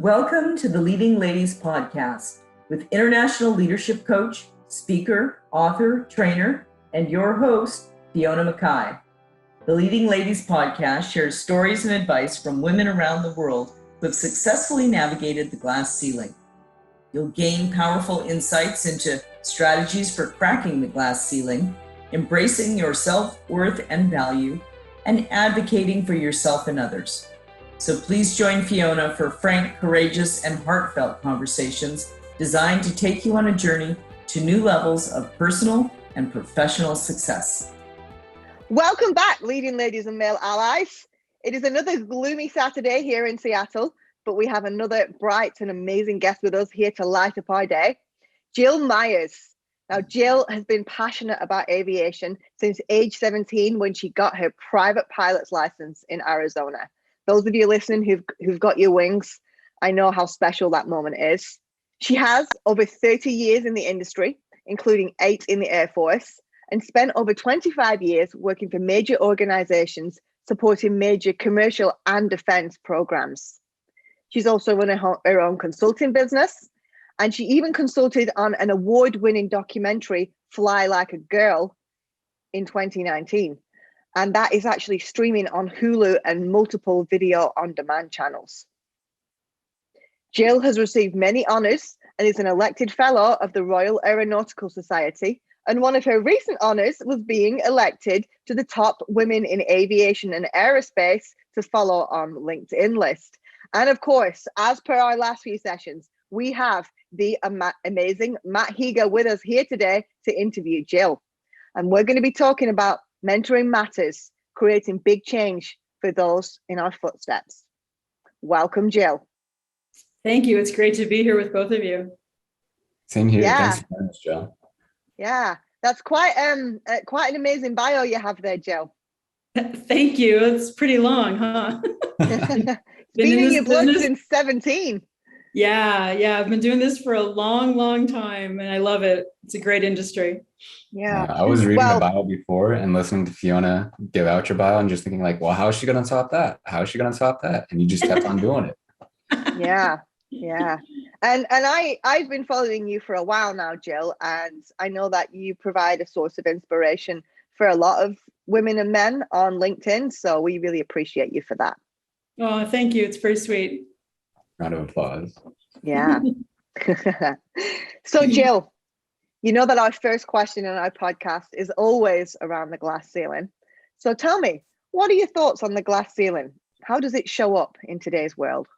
Welcome to the Leading Ladies podcast with international leadership coach, speaker, author, trainer, and your host, Fiona Mackay. The Leading Ladies podcast shares stories and advice from women around the world who have successfully navigated the glass ceiling. You'll gain powerful insights into strategies for cracking the glass ceiling, embracing your self-worth and value, and advocating for yourself and others. So please join Fiona for frank, courageous, and heartfelt conversations designed to take you on a journey to new levels of personal and professional success. Welcome back, leading ladies and male allies. It is another gloomy Saturday here in Seattle, but we have another bright and amazing guest with us here to light up our day, Jill Myers. Now, Jill has been passionate about aviation since age 17 when she got her private pilot's license in Arizona. Those of you listening who've got your wings, I know how special that moment is. She has over 30 years in the industry, including 8 in the Air Force, and spent over 25 years working for major organizations supporting major commercial and defense programs. She's also run her own consulting business, and she even consulted on an award-winning documentary, Fly Like a Girl, in 2019. And that is actually streaming on Hulu and multiple video on demand channels. Jill has received many honors and is an elected fellow of the Royal Aeronautical Society. And one of her recent honors was being elected to the top women in aviation and aerospace to follow on LinkedIn list. And of course, as per our last few sessions, we have the amazing Matt Higa with us here today to interview Jill. And we're going to be talking about mentoring matters, creating big change for those in our footsteps. Welcome, Jill. Thank you. It's great to be here with both of you. Same here. Yeah. Thanks for much, Jill. Yeah, that's quite an amazing bio you have there, Jill. Thank you. It's pretty long, huh? Been in your blood since 17. Yeah. I've been doing this for a long time, and I love it. It's a great industry. Yeah. I was reading the bio before and listening to Fiona give out your bio and just thinking like, well, how is she going to top that? How is she going to top that? And you just kept on doing it. Yeah. And I've been following you for a while now, Jill, and I know that you provide a source of inspiration for a lot of women and men on LinkedIn. So we really appreciate you for that. Oh, thank you. It's very sweet. Round of applause. Yeah. So Jill, you know that our first question in our podcast is always around the glass ceiling. So tell me, what are your thoughts on the glass ceiling? How does it show up in today's world?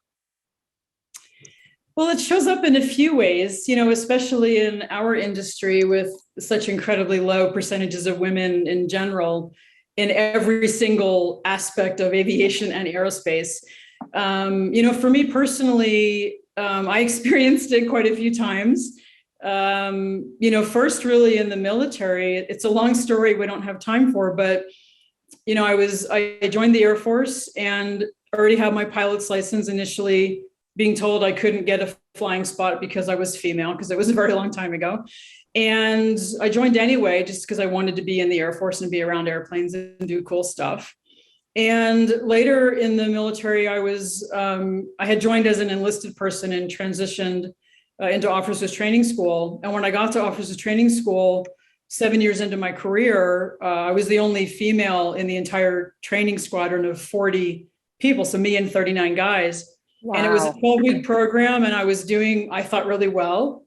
Well, it shows up in a few ways, especially in our industry with such incredibly low percentages of women in general in every single aspect of aviation and aerospace. For me personally, I experienced it quite a few times. First really in the military. It's a long story we don't have time for, but I joined the Air Force and already had my pilot's license, initially being told I couldn't get a flying spot because I was female, because it was a very long time ago. And I joined anyway, just because I wanted to be in the Air Force and be around airplanes and do cool stuff. And later in the military, I had joined as an enlisted person and transitioned into officers training school. And when I got to officers training school, 7 years into my career, I was the only female in the entire training squadron of 40 people. So me and 39 guys. Wow. And it was a 12-week program, and I thought really well.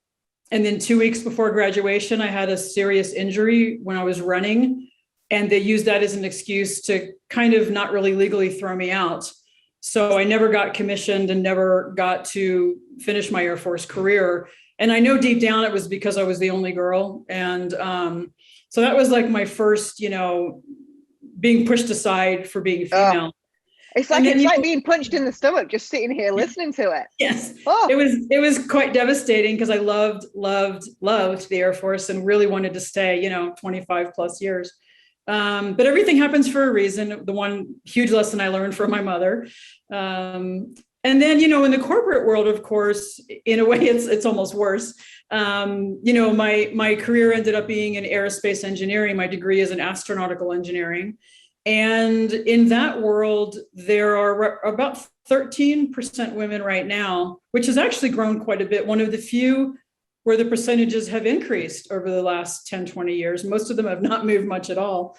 And then 2 weeks before graduation, I had a serious injury when I was running. And they used that as an excuse to kind of not really legally throw me out. So I never got commissioned and never got to finish my Air Force career. And I know deep down it was because I was the only girl. And so that was like my first, being pushed aside for being female. It's like being punched in the stomach, just sitting here listening to it. Yes. It was quite devastating because I loved the Air Force and really wanted to stay, 25 plus years. But everything happens for a reason. The one huge lesson I learned from my mother. And then, in the corporate world, of course, in a way, it's almost worse. My career ended up being in aerospace engineering. My degree is in astronautical engineering. And in that world, there are about 13% women right now, which has actually grown quite a bit. One of the few where the percentages have increased over the last 10, 20 years. Most of them have not moved much at all.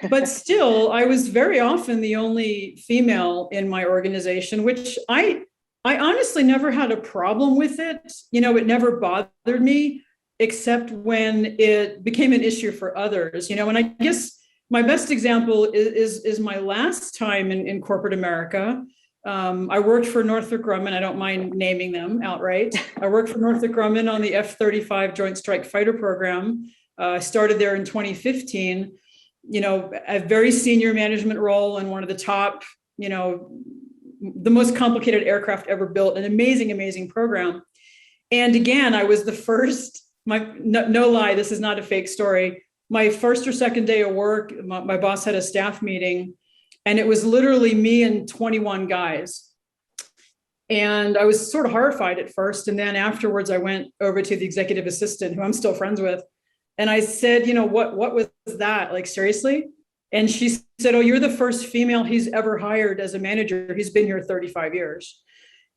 But still, I was very often the only female in my organization, which I honestly never had a problem with it. It never bothered me, except when it became an issue for others. And I guess my best example is my last time in corporate America. I worked for Northrop Grumman. I don't mind naming them outright. I worked for Northrop Grumman on the F-35 Joint Strike Fighter program. I started there in 2015. A very senior management role in one of the top, the most complicated aircraft ever built, an amazing, amazing program. And again, I was the first, no lie, this is not a fake story. My first or second day of work, my boss had a staff meeting, and it was literally me and 21 guys. And I was sort of horrified at first. And then afterwards, I went over to the executive assistant, who I'm still friends with. And I said, what was that? Like, seriously? And she said, oh, you're the first female he's ever hired as a manager. He's been here 35 years.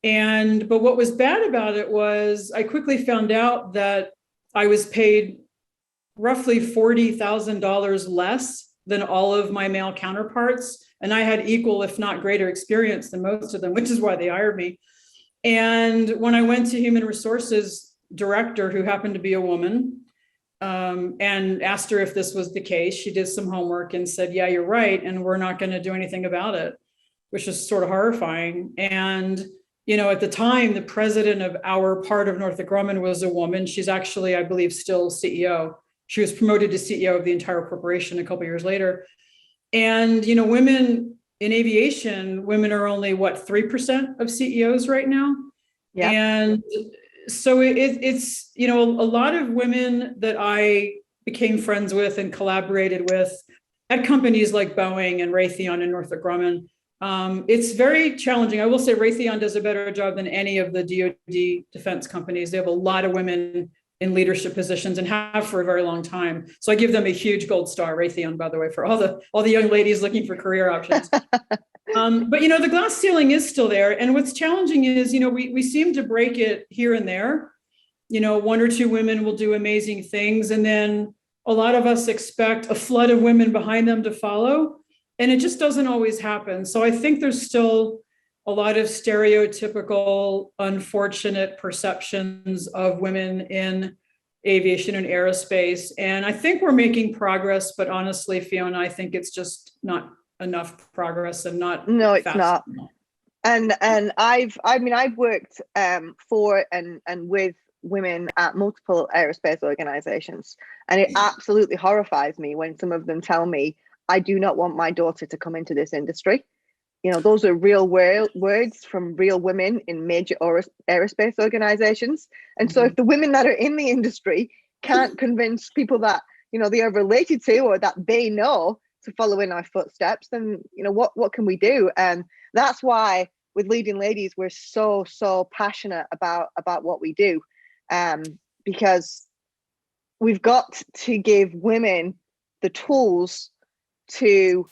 But what was bad about it was I quickly found out that I was paid roughly $40,000 less than all of my male counterparts. And I had equal, if not greater experience than most of them, which is why they hired me. And when I went to human resources director, who happened to be a woman, and asked her if this was the case, she did some homework and said, yeah, you're right. And we're not going to do anything about it, which is sort of horrifying. And, at the time, the president of our part of Northrop Grumman was a woman. She's actually, I believe, still CEO. She was promoted to CEO of the entire corporation a couple of years later. And, women in aviation, women are only 3% of CEOs right now. Yeah. And so it's, a lot of women that I became friends with and collaborated with at companies like Boeing and Raytheon and Northrop Grumman. It's very challenging. I will say Raytheon does a better job than any of the DoD defense companies. They have a lot of women in leadership positions and have for a very long time. So I give them a huge gold star, Raytheon, by the way, for all the young ladies looking for career options. But the glass ceiling is still there. And what's challenging is, we seem to break it here and there. One or two women will do amazing things. And then a lot of us expect a flood of women behind them to follow. And it just doesn't always happen. So I think there's still a lot of stereotypical, unfortunate perceptions of women in aviation and aerospace. And I think we're making progress, but honestly, Fiona, I think it's just not enough progress and not. No, it's not. And I've worked for and with women at multiple aerospace organizations, and it absolutely horrifies me when some of them tell me, I do not want my daughter to come into this industry. Those are real words from real women in major aerospace organizations. And so if the women that are in the industry can't convince people that, they are related to or that they know to follow in our footsteps, then, what can we do? And that's why with Leading Ladies, we're so passionate about what we do, because we've got to give women the tools to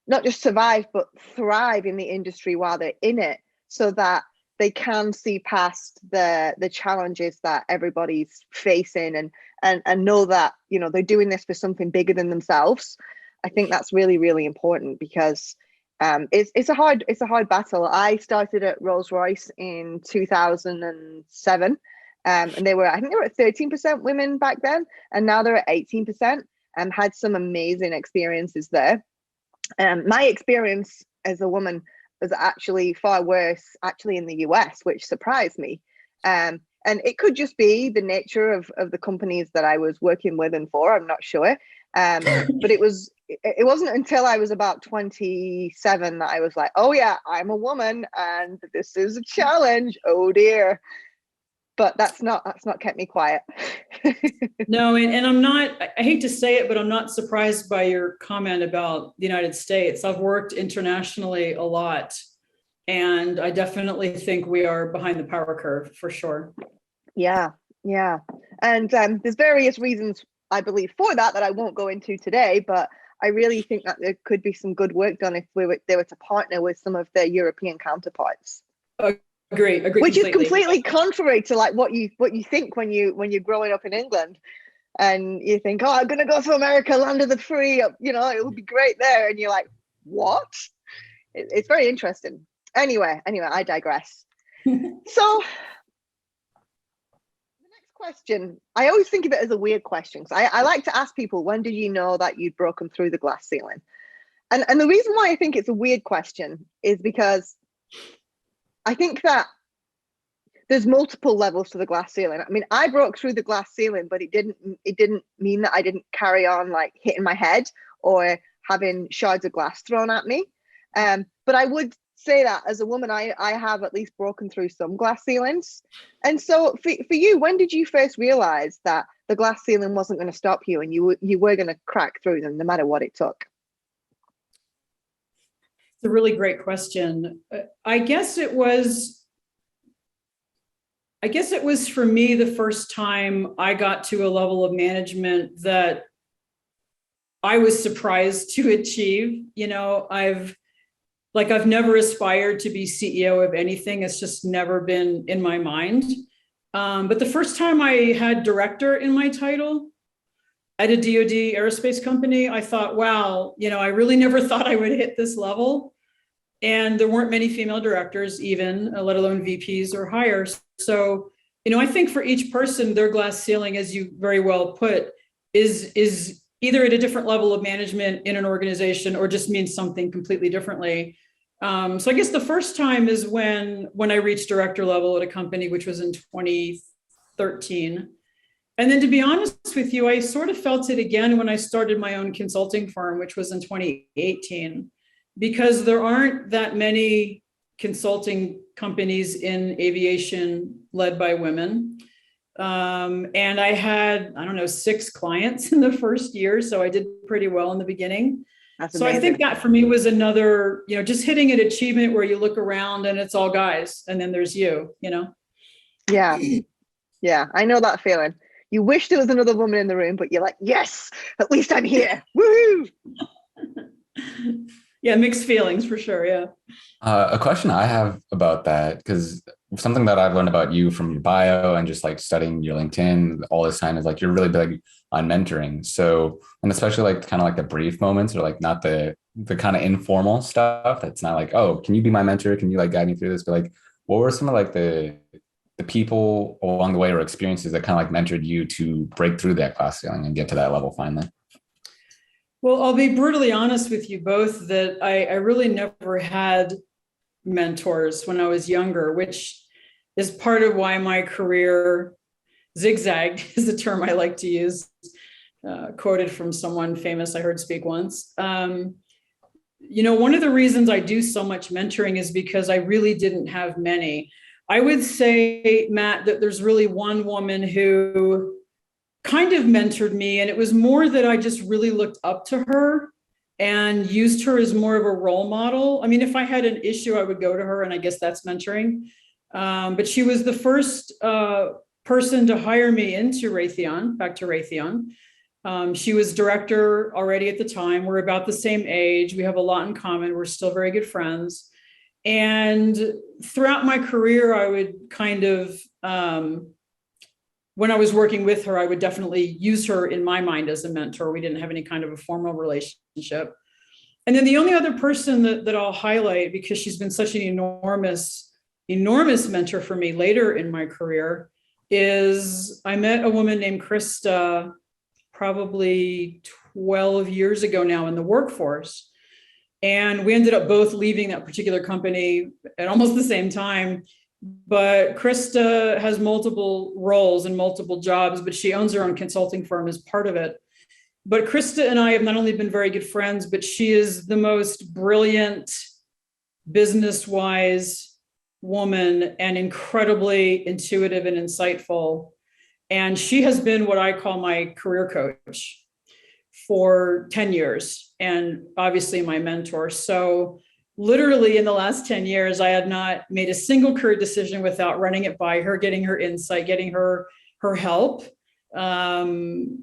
not just survive, but thrive in the industry while they're in it, so that they can see past the challenges that everybody's facing and know that, they're doing this for something bigger than themselves. I think that's really, really important, because it's a hard battle. I started at Rolls-Royce in 2007, and I think they were at 13% women back then, and now they're at 18%, and had some amazing experiences there. My experience as a woman was actually far worse in the US, which surprised me. And it could just be the nature of the companies that I was working with and for, I'm not sure. But it wasn't until I was about 27 that I was like, oh yeah, I'm a woman and this is a challenge. Oh dear. But that's not kept me quiet. No, and I hate to say it, but I'm not surprised by your comment about the United States. I've worked internationally a lot, and I definitely think we are behind the power curve for sure. Yeah. And there's various reasons, I believe, for that I won't go into today, but I really think that there could be some good work done if they were to partner with some of their European counterparts. Agree Which completely. is completely contrary to like what you think when you're growing up in England, and you think, oh, I'm gonna go to America, land of the free, you know, it would be great there, and you're like, what? It's very interesting. Anyway, I digress. So question, I always think of it as a weird question, because I like to ask people, when did you know that you'd broken through the glass ceiling? And the reason why I think it's a weird question is because I think that there's multiple levels to the glass ceiling. I mean, I broke through the glass ceiling, but it didn't mean that I didn't carry on like hitting my head or having shards of glass thrown at me. But I would say that as a woman, I have at least broken through some glass ceilings. And so for you, when did you first realize that the glass ceiling wasn't going to stop you and you were going to crack through them no matter what it took? It's a really great question. I guess it was for me the first time I got to a level of management that I was surprised to achieve. You know, I've never aspired to be CEO of anything. It's just never been in my mind. But the first time I had director in my title at a DoD aerospace company, I thought, wow, you know, I really never thought I would hit this level. And there weren't many female directors even, let alone VPs or higher. So, you know, I think for each person, their glass ceiling, as you very well put, is either at a different level of management in an organization or just means something completely differently. So I guess the first time is when I reached director level at a company, which was in 2013. And then to be honest with you, I sort of felt it again when I started my own consulting firm, which was in 2018, because there aren't that many consulting companies in aviation led by women. And I had, 6 clients in the first year. So I did pretty well in the beginning. So I think that for me was another, you know, just hitting an achievement where you look around and it's all guys and then there's you, you know? Yeah. Yeah. I know that feeling. You wish there was another woman in the room, but you're like, yes, at least I'm here. Woohoo. Yeah. Mixed feelings for sure. Yeah. A question I have about that, because something that I've learned about you from your bio and just like studying your LinkedIn all this time is like you're really big on mentoring. So, and especially like kind of like the brief moments, or like not the kind of informal stuff that's not like, oh, can you be my mentor? Can you like guide me through this? But like, what were some of like the people along the way or experiences that kind of like mentored you to break through that glass ceiling and get to that level finally? Well, I'll be brutally honest with you both that I really never had mentors when I was younger, which is part of why my career zigzagged is a term I like to use, quoted from someone famous I heard speak once. You know, one of the reasons I do so much mentoring is because I really didn't have many. I would say, Matt, that there's really one woman who kind of mentored me, and it was more that I just really looked up to her and used her as more of a role model. I mean, if I had an issue, I would go to her, and I guess that's mentoring. But she was the first person to hire me into Raytheon, back to Raytheon. She was director already at the time. We're about the same age. We have a lot in common. We're still very good friends. And throughout my career, I would kind of, when I was working with her, I would definitely use her in my mind as a mentor. We didn't have any kind of a formal relationship. And then the only other person that I'll highlight, because she's been such an enormous mentor for me later in my career, is I met a woman named Krista probably 12 years ago now in the workforce. And we ended up both leaving that particular company at almost the same time. But Krista has multiple roles and multiple jobs, but she owns her own consulting firm as part of it. But Krista and I have not only been very good friends, but she is the most brilliant, business-wise woman and incredibly intuitive and insightful. And she has been what I call my career coach for 10 years and obviously my mentor. So literally in the last 10 years, I had not made a single career decision without running it by her, getting her insight, getting her help. And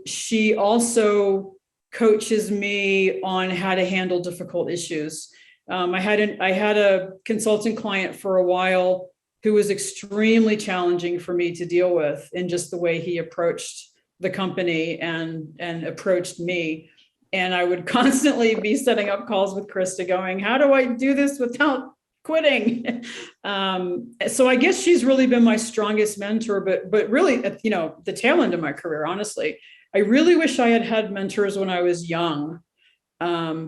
she also coaches me on how to handle difficult issues. I had a consultant client for a while who was extremely challenging for me to deal with in just the way he approached the company and approached me. And I would constantly be setting up calls with Krista going, how do I do this without quitting? So I guess she's really been my strongest mentor, but really, you know, the tail end of my career, honestly, I really wish I had had mentors when I was young,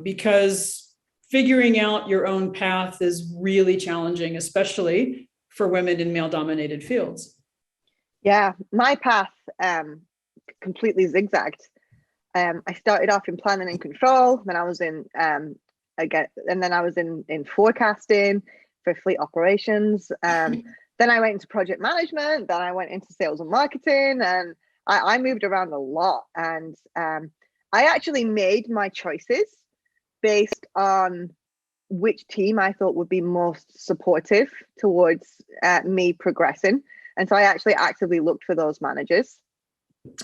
because figuring out your own path is really challenging, especially for women in male-dominated fields. Yeah, my path completely zigzagged. I started off in planning and control, then I was in in forecasting for fleet operations. Then I went into project management, then I went into sales and marketing, and I moved around a lot. And I actually made my choices based on which team I thought would be most supportive towards me progressing. And so I actually actively looked for those managers.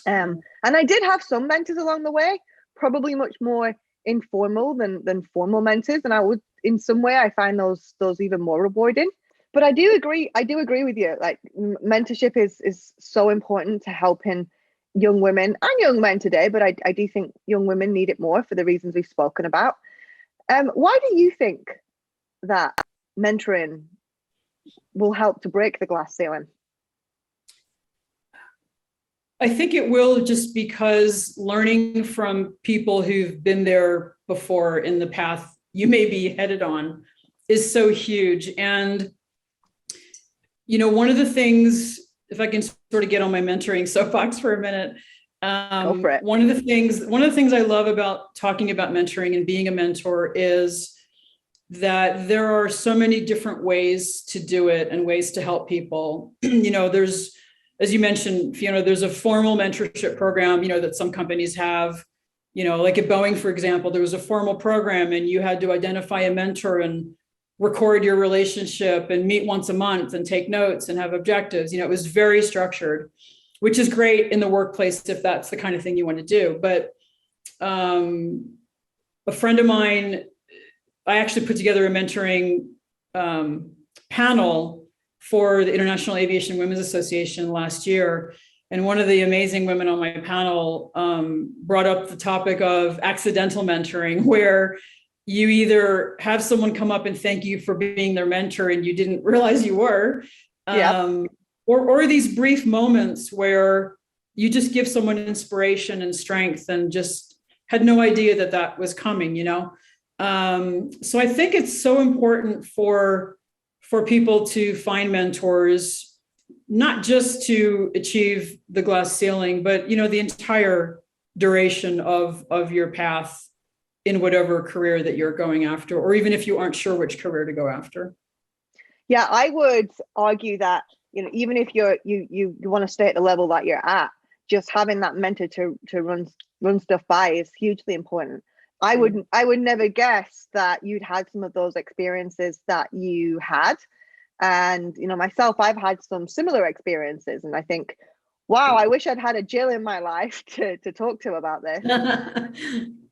And I did have some mentors along the way, probably much more informal than formal mentors. And I would, in some way, I find those even more rewarding. But I do agree with you. Like, mentorship is so important to helping young women and young men today. But I do think young women need it more for the reasons we've spoken about. Why do you think that mentoring will help to break the glass ceiling? I think it will, just because learning from people who've been there before in the path you may be headed on is so huge. And, you know, one of the things, if I can sort of get on my mentoring soapbox for a minute, Go for it. one of the things I love about talking about mentoring and being a mentor is that there are so many different ways to do it and ways to help people. You know, there's, as you mentioned, Fiona, there's a formal mentorship program, you know, that some companies have, you know, like at Boeing, for example, there was a formal program and you had to identify a mentor and record your relationship and meet once a month and take notes and have objectives. You know, it was very structured, which is great in the workplace if that's the kind of thing you want to do. But a friend of mine, I actually put together a mentoring panel for the International Aviation Women's Association last year. And one of the amazing women on my panel brought up the topic of accidental mentoring, where you either have someone come up and thank you for being their mentor and you didn't realize you were, or these brief moments where you just give someone inspiration and strength and just had no idea that that was coming, you know? So I think it's so important for people to find mentors, not just to achieve the glass ceiling, but, you know, the entire duration of your path in whatever career that you're going after, or even if you aren't sure which career to go after. Yeah, I would argue that, you know, even if you want to stay at the level that you're at, just having that mentor to run stuff by is hugely important. I would never guess that you'd had some of those experiences that you had. And, you know, myself, I've had some similar experiences, and I think, wow, I wish I'd had a Jill in my life to talk to about this.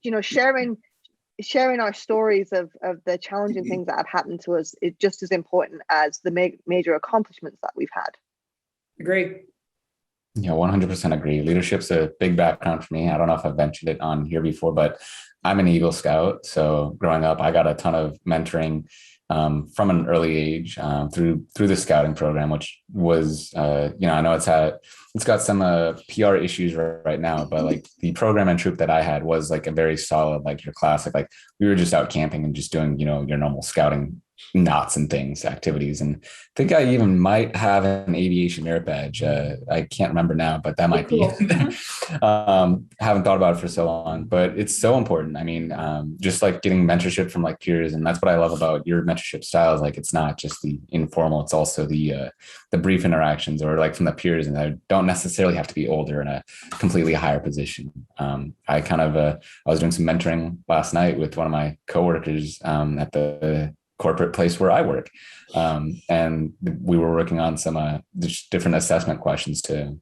You know, sharing our stories of the challenging things that have happened to us is just as important as the major accomplishments that we've had. Agree. Yeah, 100% agree. Leadership's a big background for me. I don't know if I've mentioned it on here before, but I'm an Eagle Scout. So growing up, I got a ton of mentoring from an early age through the scouting program, which was, you know, I know it's got some PR issues right now, but like the program and troop that I had was like a very solid, like your classic, like we were just out camping and just doing, you know, your normal scouting knots and things, activities. And I think I even might have an aviation merit badge. I can't remember now, but that might be. Haven't thought about it for so long, but it's so important. I mean, just like getting mentorship from like peers, and that's what I love about your mentorship style is like it's not just the informal, it's also the brief interactions or like from the peers, and I don't necessarily have to be older in a completely higher position. I was doing some mentoring last night with one of my coworkers at the corporate place where I work. And we were working on some different assessment questions to,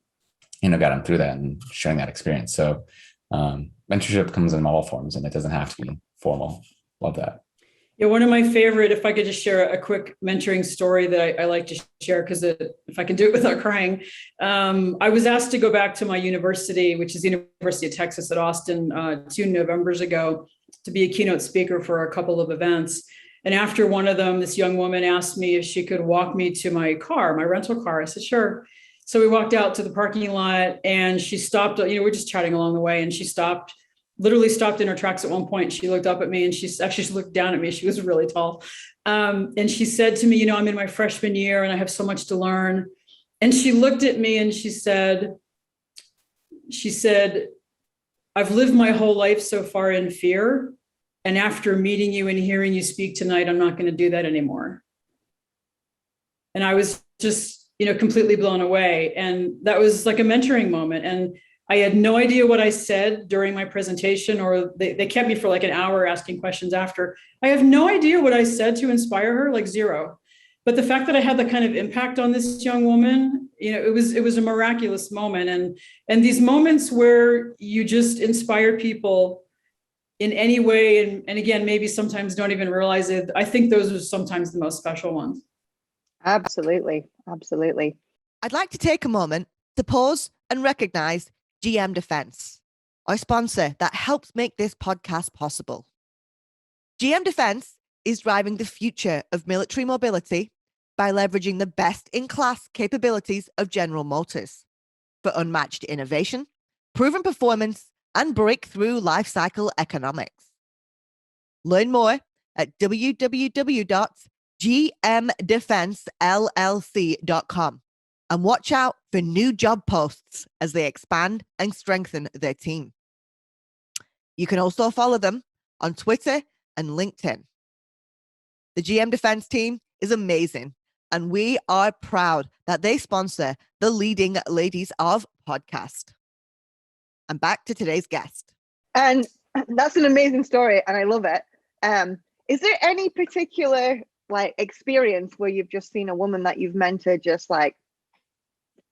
you know, get them through that and sharing that experience. So Mentorship comes in all forms, and it doesn't have to be formal. Love that. Yeah, one of my favorite, if I could just share a quick mentoring story that I like to share, because if I can do it without crying, I was asked to go back to my university, which is the University of Texas at Austin, 2 Novembers ago, to be a keynote speaker for a couple of events. And after one of them, this young woman asked me if she could walk me to my car, my rental car. I said, sure. So we walked out to the parking lot, and she stopped, we're just chatting along the way, and she literally stopped in her tracks at one point. She looked up at me, and she looked down at me. She was really tall. And she said to me, I'm in my freshman year and I have so much to learn. And she looked at me and she said, I've lived my whole life so far in fear. And after meeting you and hearing you speak tonight, I'm not going to do that anymore. And I was just, completely blown away. And that was like a mentoring moment. And I had no idea what I said during my presentation, or they kept me for like an hour asking questions after. I have no idea what I said to inspire her, like zero. But the fact that I had the kind of impact on this young woman, it was a miraculous moment. And these moments where you just inspire people in any way, and again, maybe sometimes don't even realize it, I think those are sometimes the most special ones. Absolutely. Absolutely. I'd like to take a moment to pause and recognize GM Defense, our sponsor that helps make this podcast possible. GM Defense is driving the future of military mobility by leveraging the best-in-class capabilities of General Motors for unmatched innovation, proven performance, and breakthrough lifecycle economics. Learn more at www.gmdefensellc.com. And watch out for new job posts as they expand and strengthen their team. You can also follow them on Twitter and LinkedIn. The GM Defense team is amazing, and we are proud that they sponsor the Leading Ladies of podcast. And back to today's guest. And that's an amazing story, and I love it. Is there any particular experience where you've just seen a woman that you've mentored just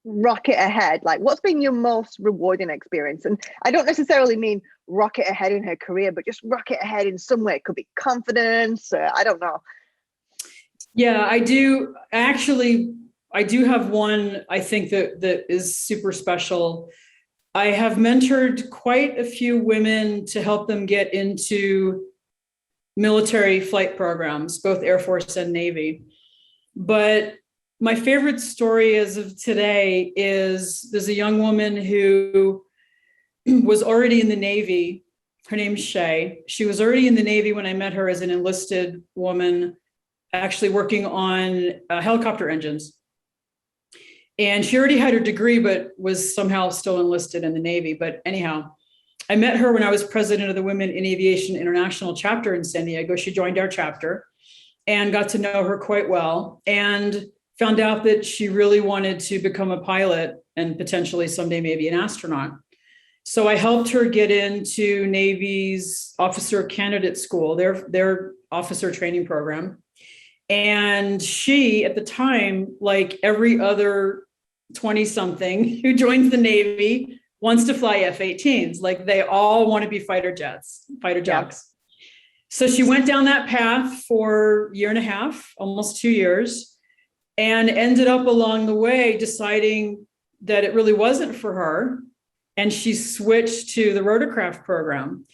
rocket ahead? What's been your most rewarding experience? And I don't necessarily mean rocket ahead in her career, but just rocket ahead in some way. It could be confidence, I don't know. Yeah, I do. Actually, I do have one, I think that is super special. I have mentored quite a few women to help them get into military flight programs, both Air Force and Navy. But my favorite story as of today is there's a young woman who was already in the Navy. Her name's Shay. She was already in the Navy when I met her as an enlisted woman, actually working on helicopter engines. And she already had her degree, but was somehow still enlisted in the Navy. But anyhow, I met her when I was president of the Women in Aviation International chapter in San Diego. She joined our chapter and got to know her quite well, and found out that she really wanted to become a pilot and potentially someday maybe an astronaut. So I helped her get into Navy's officer candidate school, their officer training program. And she, at the time, like every other 20-something who joins the Navy, wants to fly F-18s. Like they all want to be fighter jets, fighter jocks. Yeah. So she went down that path for a year and a half, almost 2 years, and ended up along the way deciding that it really wasn't for her. And she switched to the rotorcraft program.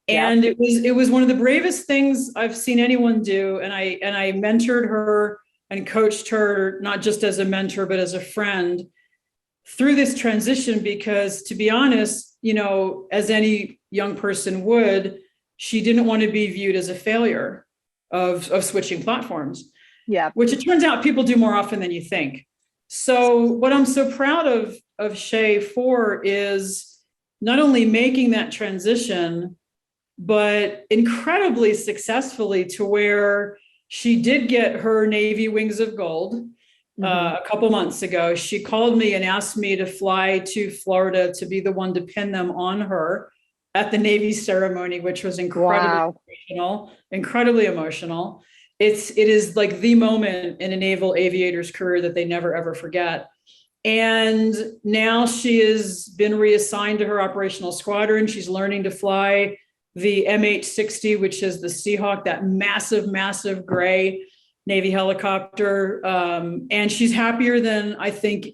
And it was one of the bravest things I've seen anyone do. And I mentored her and coached her, not just as a mentor, but as a friend through this transition, because to be honest, as any young person would, she didn't want to be viewed as a failure of switching platforms. Yeah. Which it turns out people do more often than you think. So what I'm so proud of Shay for is not only making that transition, but incredibly successfully, to where she did get her Navy Wings of Gold a couple months ago. She called me and asked me to fly to Florida to be the one to pin them on her at the Navy ceremony, which was incredibly emotional. It is like the moment in a naval aviator's career that they never, ever forget. And now she has been reassigned to her operational squadron. She's learning to fly the MH-60, which is the Seahawk, that massive, massive gray Navy helicopter. And she's happier than I think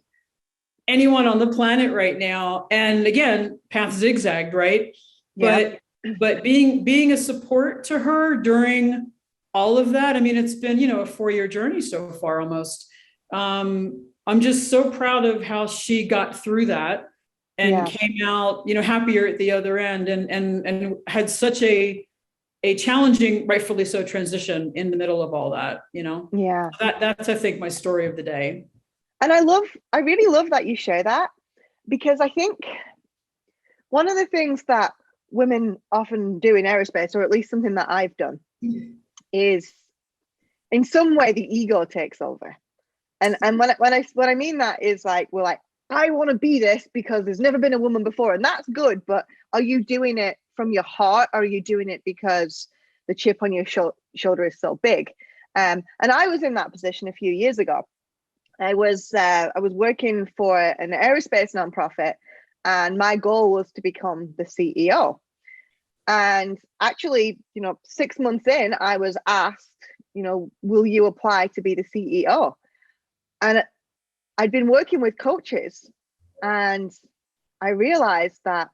anyone on the planet right now. And again, path zigzagged, right? Yeah. But being a support to her during all of that, I mean, it's been, a 4-year journey so far almost. I'm just so proud of how she got through that and came out, happier at the other end, and had such a challenging, rightfully so, transition in the middle of all that, Yeah. That's, I think, my story of the day. And I really love that you share that, because I think one of the things that women often do in aerospace, or at least something that I've done, is in some way the ego takes over. And when I mean that is like, we're like, I want to be this because there's never been a woman before, and that's good, but are you doing it from your heart, or are you doing it because the chip on your shoulder is so big? And I was in that position a few years ago. I was working for an aerospace nonprofit, and my goal was to become the CEO. And actually, 6 months in, I was asked, will you apply to be the CEO? And I'd been working with coaches, and I realized that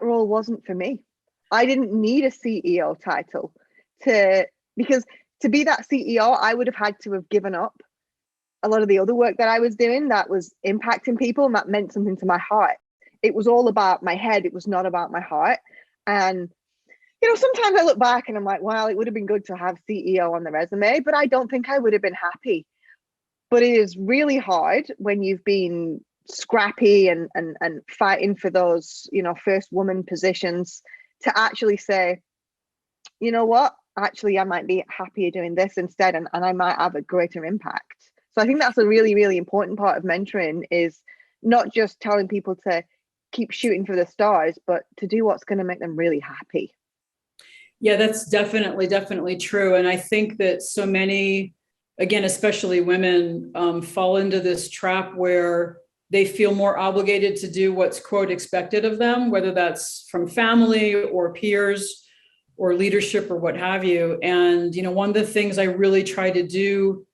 role wasn't for me. I didn't need a CEO title because to be that CEO, I would have had to have given up a lot of the other work that I was doing that was impacting people, and that meant something to my heart. It was all about my head. It was not about my heart. And, sometimes I look back and I'm like, well, it would have been good to have CEO on the resume, but I don't think I would have been happy. But it is really hard when you've been scrappy and fighting for those, first woman positions, to actually say, you know what, actually, I might be happier doing this instead, and I might have a greater impact. So I think that's a really, really important part of mentoring, is not just telling people to keep shooting for the stars, but to do what's going to make them really happy. Yeah, that's definitely true. And I think that so many, again, especially women, fall into this trap where they feel more obligated to do what's, quote, expected of them, whether that's from family or peers or leadership or what have you. And, one of the things I really try to do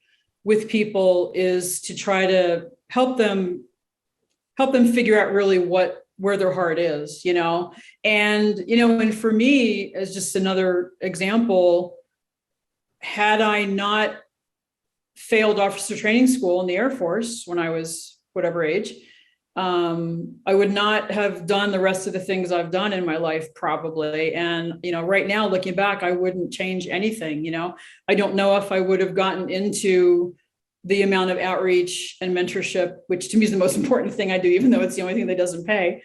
with people is to try to help them figure out really where their heart is, and for me, as just another example, had I not failed officer training school in the Air Force when I was whatever age, I would not have done the rest of the things I've done in my life, probably. And, right now, looking back, I wouldn't change anything. I don't know if I would have gotten into the amount of outreach and mentorship, which to me is the most important thing I do, even though it's the only thing that doesn't pay.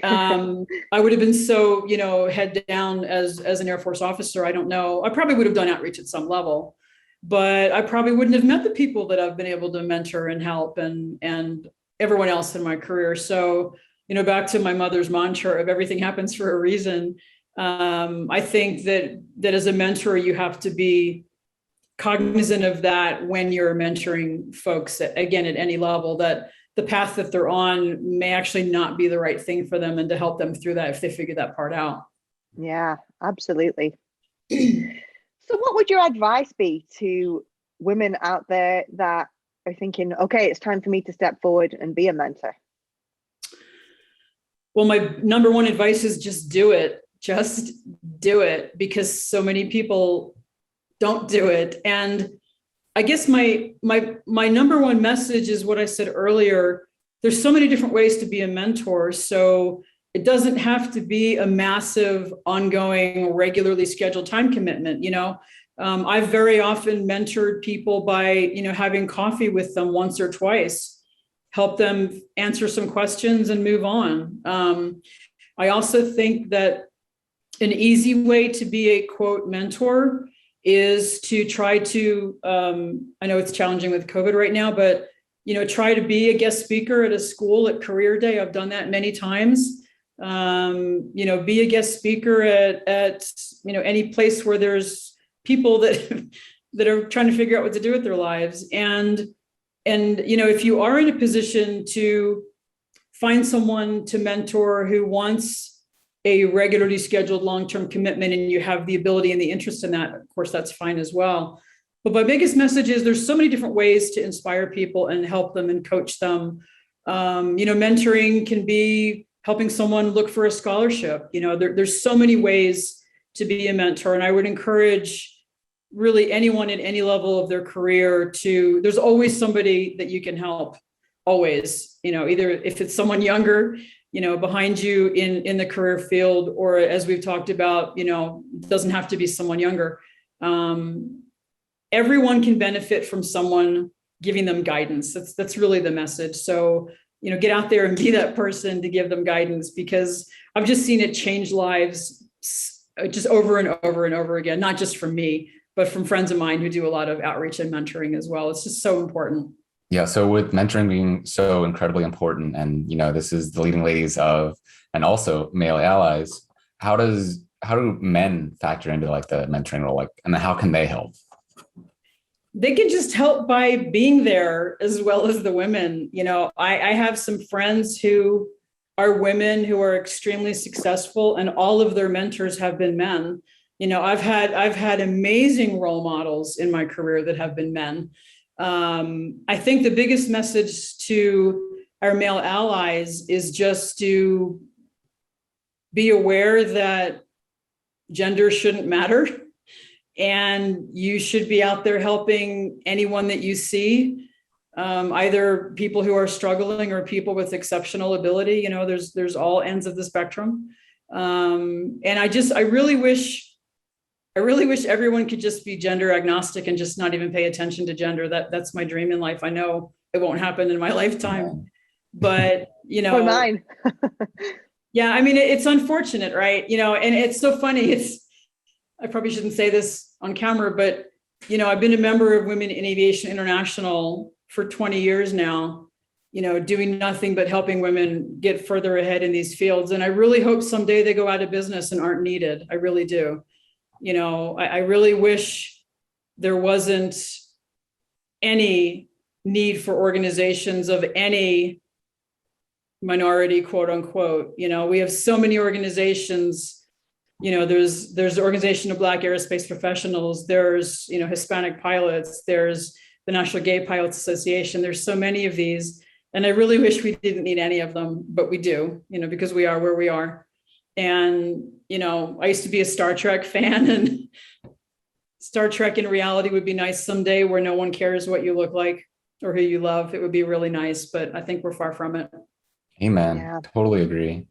I would have been so, head down as an Air Force officer. I don't know. I probably would have done outreach at some level, but I probably wouldn't have met the people that I've been able to mentor and help and everyone else in my career. So, back to my mother's mantra of everything happens for a reason. I think that as a mentor, you have to be cognizant of that when you're mentoring folks, again, at any level, that the path that they're on may actually not be the right thing for them, and to help them through that if they figure that part out. Yeah, absolutely. So what would your advice be to women out there that are thinking, okay, it's time for me to step forward and be a mentor? Well, my number one advice is just do it. Just do it, because so many people don't do it. And I guess my number one message is what I said earlier. There's so many different ways to be a mentor. So it doesn't have to be a massive, ongoing, regularly scheduled time commitment. I've very often mentored people by, having coffee with them once or twice, help them answer some questions and move on. I also think that an easy way to be a, quote, mentor is to try to, I know it's challenging with COVID right now, but, try to be a guest speaker at a school at Career Day. I've done that many times. Be a guest speaker at any place where there's people that are trying to figure out what to do with their lives, and if you are in a position to find someone to mentor who wants a regularly scheduled long-term commitment and you have the ability and the interest in that, of course, that's fine as well. But my biggest message is there's so many different ways to inspire people and help them and coach them. Mentoring can be helping someone look for a scholarship. There's so many ways to be a mentor. And I would encourage really anyone at any level of their career there's always somebody that you can help, always, either if it's someone younger, behind you in the career field, or as we've talked about, it doesn't have to be someone younger. Everyone can benefit from someone giving them guidance. That's really the message. So, get out there and be that person to give them guidance, because I've just seen it change lives just over and over and over again, not just from me, but from friends of mine who do a lot of outreach and mentoring as well. It's just so important. Yeah. So with mentoring being so incredibly important, and, this is the leading ladies of, and also male allies, how do men factor into like the mentoring role? And how can they help? They can just help by being there as well as the women. I have some friends who are women who are extremely successful, and all of their mentors have been men. I've had amazing role models in my career that have been men. I think the biggest message to our male allies is just to be aware that gender shouldn't matter, and you should be out there helping anyone that you see, either people who are struggling or people with exceptional ability. There's all ends of the spectrum. And I really wish everyone could just be gender agnostic and just not even pay attention to gender. That's my dream in life. I know it won't happen in my lifetime, but For mine. yeah, I mean, it's unfortunate, right? And it's so funny. I probably shouldn't say this on camera, but I've been a member of Women in Aviation International for 20 years now, doing nothing but helping women get further ahead in these fields. And I really hope someday they go out of business and aren't needed. I really do. I really wish there wasn't any need for organizations of any minority, quote unquote. We have so many organizations. There's the Organization of Black Aerospace Professionals. There's, Hispanic pilots. There's the National Gay Pilots Association. There's so many of these. And I really wish we didn't need any of them, but we do, because we are where we are. And, I used to be a Star Trek fan, and Star Trek in reality would be nice someday, where no one cares what you look like or who you love. It would be really nice, but I think we're far from it. Amen. Yeah. Totally agree.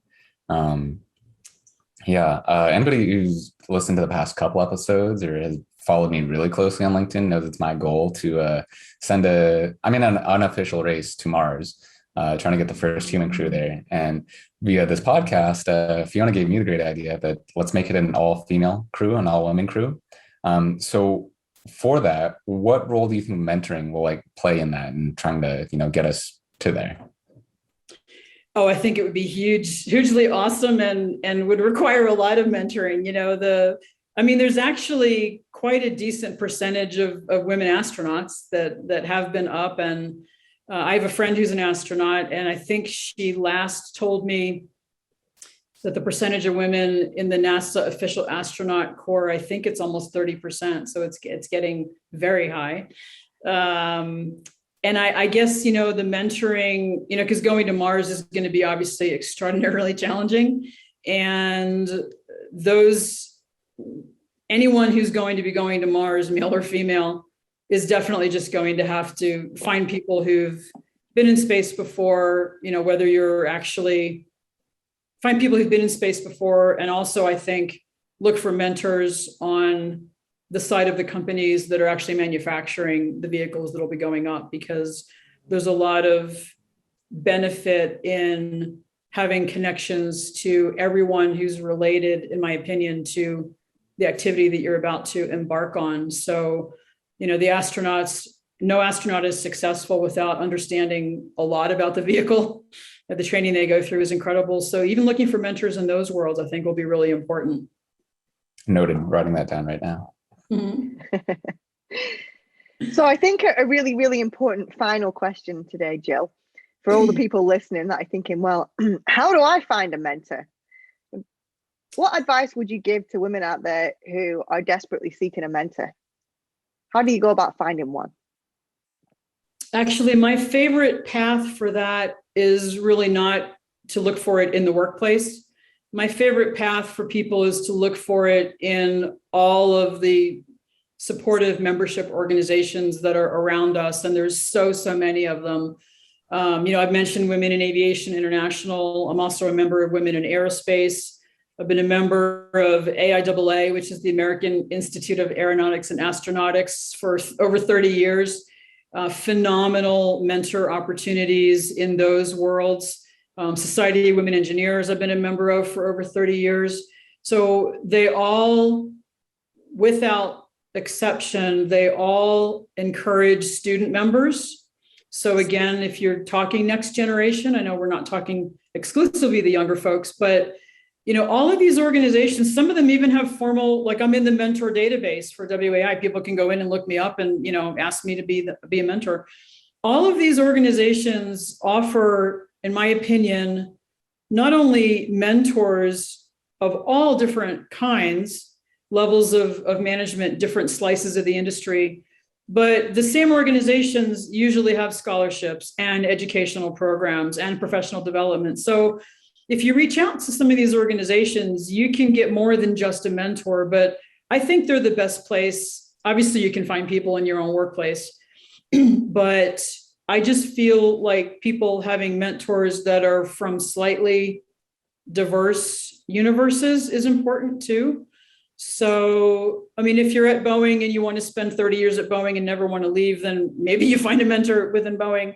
Anybody who's listened to the past couple episodes or has followed me really closely on LinkedIn knows it's my goal to send an unofficial race to Mars, trying to get the first human crew there. And via this podcast, Fiona gave me the great idea that let's make it an all-female crew, an all-women crew. So for that, what role do you think mentoring will play in that and trying to, get us to there? Oh, I think it would be hugely awesome and would require a lot of mentoring. There's actually quite a decent percentage of women astronauts that have been up. And I have a friend who's an astronaut, and I think she last told me that the percentage of women in the NASA official astronaut corps, I think it's almost 30%. So it's getting very high. And I guess, the mentoring, because going to Mars is going to be obviously extraordinarily challenging. And anyone who's going to be going to Mars, male or female, is definitely just going to have to find people who've been in space before, whether you're actually find people who've been in space before. And also, I think, look for mentors on the side of the companies that are actually manufacturing the vehicles that will be going up, because there's a lot of benefit in having connections to everyone who's related, in my opinion, to the activity that you're about to embark on. So, no astronaut is successful without understanding a lot about the vehicle. The training they go through is incredible. So even looking for mentors in those worlds, I think, will be really important. Noted. Writing that down right now. Mm-hmm. So I think a really, really important final question today, Jill, for all the people listening that are thinking, well, how do I find a mentor? What advice would you give to women out there who are desperately seeking a mentor? How do you go about finding one? Actually, my favorite path for that is really not to look for it in the workplace. My favorite path for people is to look for it in all of the supportive membership organizations that are around us. And there's so many of them. I've mentioned Women in Aviation International. I'm also a member of Women in Aerospace. I've been a member of AIAA, which is the American Institute of Aeronautics and Astronautics, for over 30 years. Phenomenal mentor opportunities in those worlds. Society of Women Engineers, I've been a member of for over 30 years. So they all, without exception, they all encourage student members. So again, if you're talking next generation, I know we're not talking exclusively the younger folks, but all of these organizations, some of them even have formal, like I'm in the mentor database for WAI. People can go in and look me up and, ask me to be a mentor. All of these organizations offer, in my opinion, not only mentors of all different kinds, levels of management, different slices of the industry, but the same organizations usually have scholarships and educational programs and professional development. So if you reach out to some of these organizations, you can get more than just a mentor, but I think they're the best place. Obviously, you can find people in your own workplace, but I just feel like people having mentors that are from slightly diverse universes is important too. So, if you're at Boeing and you want to spend 30 years at Boeing and never want to leave, then maybe you find a mentor within Boeing.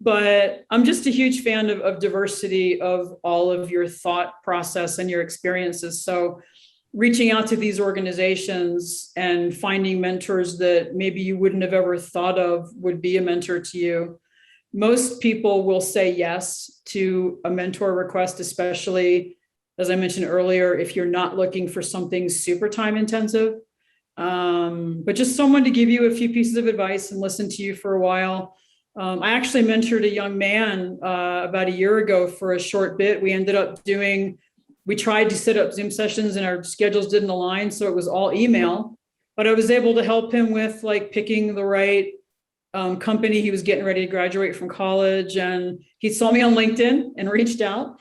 But I'm just a huge fan of diversity of all of your thought process and your experiences. So reaching out to these organizations and finding mentors that maybe you wouldn't have ever thought of would be a mentor to you. Most people will say yes to a mentor request, especially, as I mentioned earlier, if you're not looking for something super time intensive, but just someone to give you a few pieces of advice and listen to you for a while. I actually mentored a young man about a year ago for a short bit. We tried to set up Zoom sessions and our schedules didn't align, so it was all email, but I was able to help him with picking the right company. He was getting ready to graduate from college and he saw me on LinkedIn and reached out.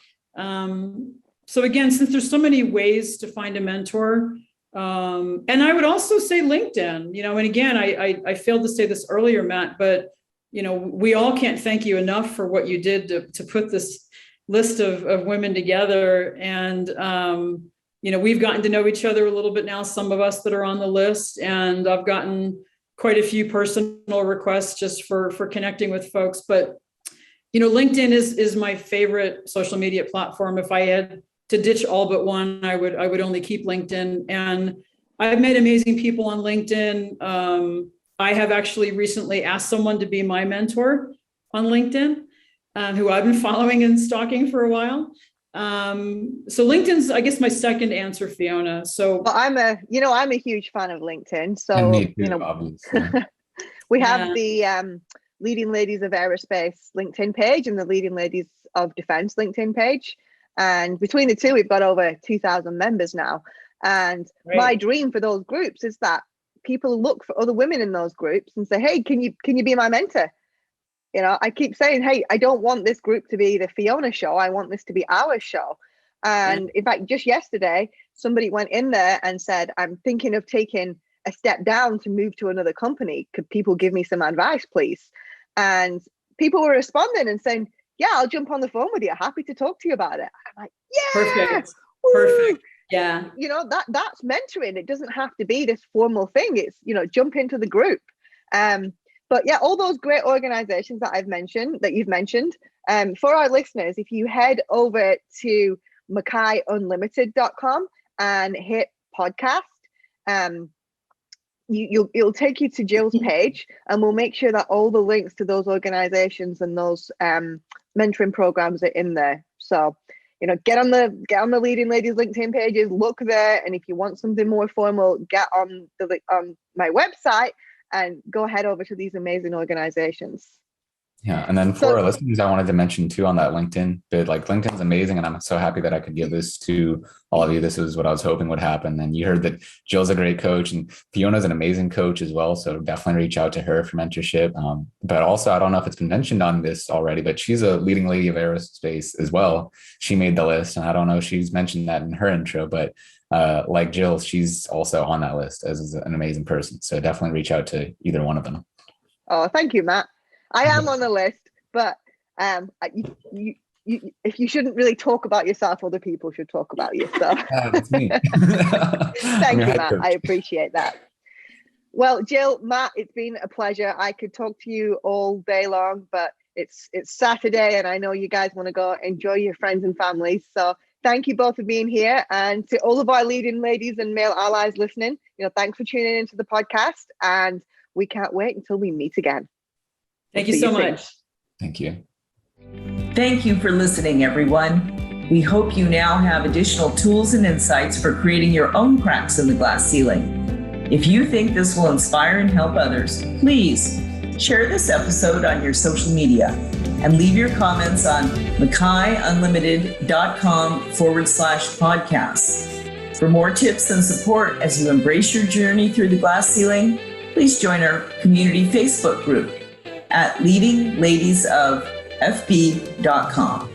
So again, since there's so many ways to find a mentor, and I would also say LinkedIn, and again, I failed to say this earlier, Matt, but we all can't thank you enough for what you did to put this list of women together. And, we've gotten to know each other a little bit now, some of us that are on the list, and I've gotten quite a few personal requests just for connecting with folks. But, LinkedIn is my favorite social media platform. If I had to ditch all but one, I would only keep LinkedIn. And I've met amazing people on LinkedIn. I have actually recently asked someone to be my mentor on LinkedIn, who I've been following and stalking for a while. So LinkedIn's, I guess, my second answer, Fiona. So well, I'm a huge fan of LinkedIn. So, and me too, obviously. we have the Leading Ladies of Aerospace LinkedIn page and the Leading Ladies of Defense LinkedIn page. And between the two, we've got over 2,000 members now. And my dream for those groups is that people look for other women in those groups and say, hey, can you be my mentor? I keep saying, hey, I don't want this group to be the Fiona show. I want this to be our show. And in fact, just yesterday, somebody went in there and said, I'm thinking of taking a step down to move to another company. Could people give me some advice, please? And people were responding and saying, yeah, I'll jump on the phone with you. Happy to talk to you about it. I'm like, yeah, perfect. Yeah. That's mentoring. It doesn't have to be this formal thing. It's, jump into the group. But yeah, all those great organizations that you've mentioned, for our listeners, if you head over to MackayUnlimited.com and hit podcast, it'll take you to Jill's page, and we'll make sure that all the links to those organizations and those mentoring programs are in there. So, get on the Leading Ladies LinkedIn pages, look there, and if you want something more formal, get on my website and go head over to these amazing organizations. Yeah. And then for our listeners, I wanted to mention too on that LinkedIn bit, like LinkedIn's amazing. And I'm so happy that I could give this to all of you. This is what I was hoping would happen. And you heard that Jill's a great coach and Fiona's an amazing coach as well. So definitely reach out to her for mentorship. But also, I don't know if it's been mentioned on this already, but she's a leading lady of aerospace as well. She made the list. And I don't know if she's mentioned that in her intro, but like Jill, she's also on that list as an amazing person. So definitely reach out to either one of them. Oh, thank you, Matt. I am on the list, but if you shouldn't really talk about yourself, other people should talk about you. So that's me. Thank you, Matt. I appreciate that. Well, Jill, Matt, it's been a pleasure. I could talk to you all day long, but it's Saturday, and I know you guys want to go enjoy your friends and families. So thank you both for being here, and to all of our leading ladies and male allies listening, thanks for tuning into the podcast, and we can't wait until we meet again. Thank you so much. Thank you. Thank you for listening, everyone. We hope you now have additional tools and insights for creating your own cracks in the glass ceiling. If you think this will inspire and help others, please share this episode on your social media and leave your comments on MackayUnlimited.com/podcasts. For more tips and support as you embrace your journey through the glass ceiling, please join our community Facebook group at leadingladiesofFB.com.